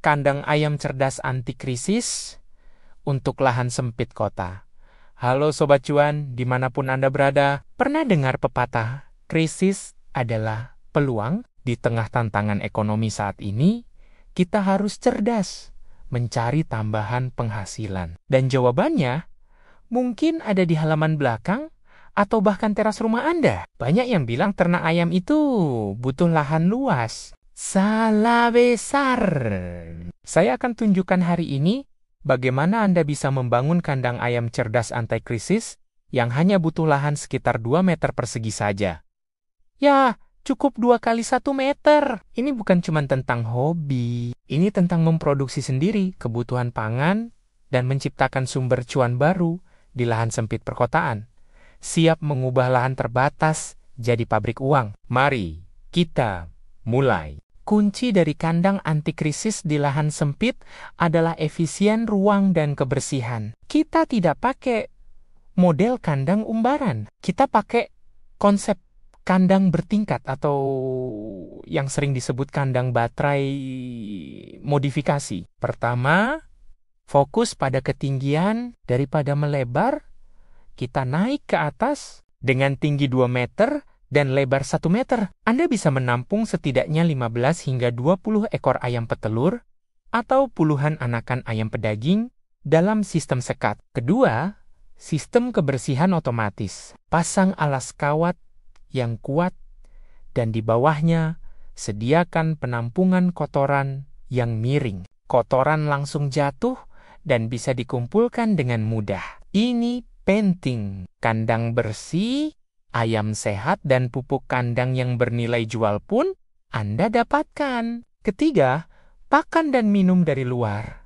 kandang ayam cerdas anti krisis untuk lahan sempit kota. Halo Sobat Cuan, dimanapun Anda berada, pernah dengar pepatah, krisis adalah peluang? Di tengah tantangan ekonomi saat ini, kita harus cerdas mencari tambahan penghasilan. Dan jawabannya mungkin ada di halaman belakang atau bahkan teras rumah Anda. Banyak yang bilang ternak ayam itu butuh lahan luas. Salah besar. Saya akan tunjukkan hari ini bagaimana Anda bisa membangun kandang ayam cerdas anti-krisis yang hanya butuh lahan sekitar 2 meter persegi saja. Ya, cukup 2 kali 1 meter. Ini bukan cuma tentang hobi. Ini tentang memproduksi sendiri kebutuhan pangan dan menciptakan sumber cuan baru di lahan sempit perkotaan. Siap mengubah lahan terbatas jadi pabrik uang. Mari kita mulai. Kunci dari kandang anti-krisis di lahan sempit adalah efisien ruang dan kebersihan. Kita tidak pakai model kandang umbaran. Kita pakai konsep kandang bertingkat atau yang sering disebut kandang baterai modifikasi. Pertama, fokus pada ketinggian daripada melebar. Kita naik ke atas dengan tinggi 2 meter dan lebar 1 meter. Anda bisa menampung setidaknya 15 hingga 20 ekor ayam petelur atau puluhan anakan ayam pedaging dalam sistem sekat. Kedua, sistem kebersihan otomatis. Pasang alas kawat yang kuat dan di bawahnya sediakan penampungan kotoran yang miring. Kotoran langsung jatuh dan bisa dikumpulkan dengan mudah. Ini penting. Kandang bersih, ayam sehat, dan pupuk kandang yang bernilai jual pun Anda dapatkan. Ketiga, pakan dan minum dari luar.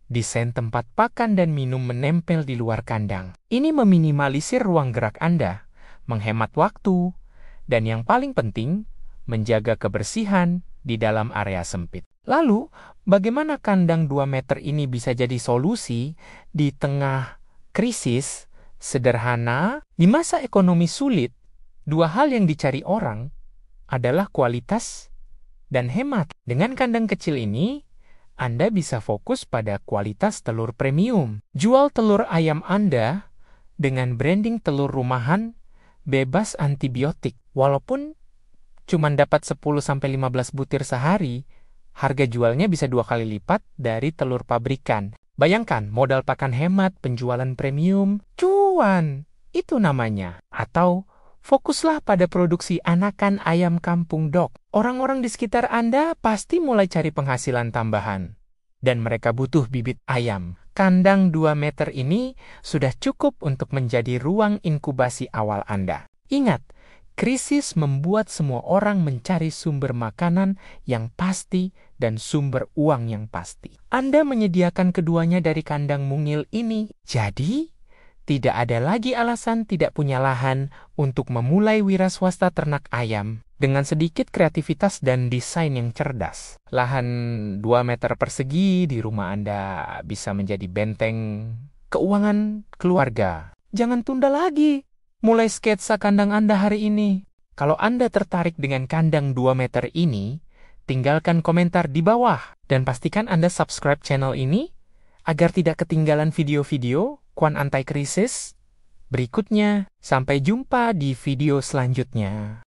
Desain tempat pakan dan minum menempel di luar kandang. Ini meminimalisir ruang gerak Anda, menghemat waktu, dan yang paling penting, menjaga kebersihan di dalam area sempit. Lalu, bagaimana kandang 2 meter ini bisa jadi solusi di tengah krisis? Sederhana, di masa ekonomi sulit, 2 hal yang dicari orang adalah kualitas dan hemat. Dengan kandang kecil ini, Anda bisa fokus pada kualitas telur premium. Jual telur ayam Anda dengan branding telur rumahan bebas antibiotik. Walaupun cuma dapat 10-15 butir sehari, harga jualnya bisa 2 kali lipat dari telur pabrikan. Bayangkan, modal pakan hemat, penjualan premium, cuan, itu namanya. Atau, fokuslah pada produksi anakan ayam kampung dok. Orang-orang di sekitar Anda pasti mulai cari penghasilan tambahan. Dan mereka butuh bibit ayam. Kandang 2 meter ini sudah cukup untuk menjadi ruang inkubasi awal Anda. Ingat, krisis membuat semua orang mencari sumber makanan yang pasti dan sumber uang yang pasti. Anda menyediakan keduanya dari kandang mungil ini. Jadi, tidak ada lagi alasan tidak punya lahan untuk memulai wiraswasta ternak ayam dengan sedikit kreativitas dan desain yang cerdas. Lahan 2 meter persegi di rumah Anda bisa menjadi benteng keuangan keluarga. Jangan tunda lagi. Mulai sketsa kandang Anda hari ini. Kalau Anda tertarik dengan kandang 2 meter ini, tinggalkan komentar di bawah. Dan pastikan Anda subscribe channel ini, agar tidak ketinggalan video-video Cuan Anti Krisis berikutnya. Sampai jumpa di video selanjutnya.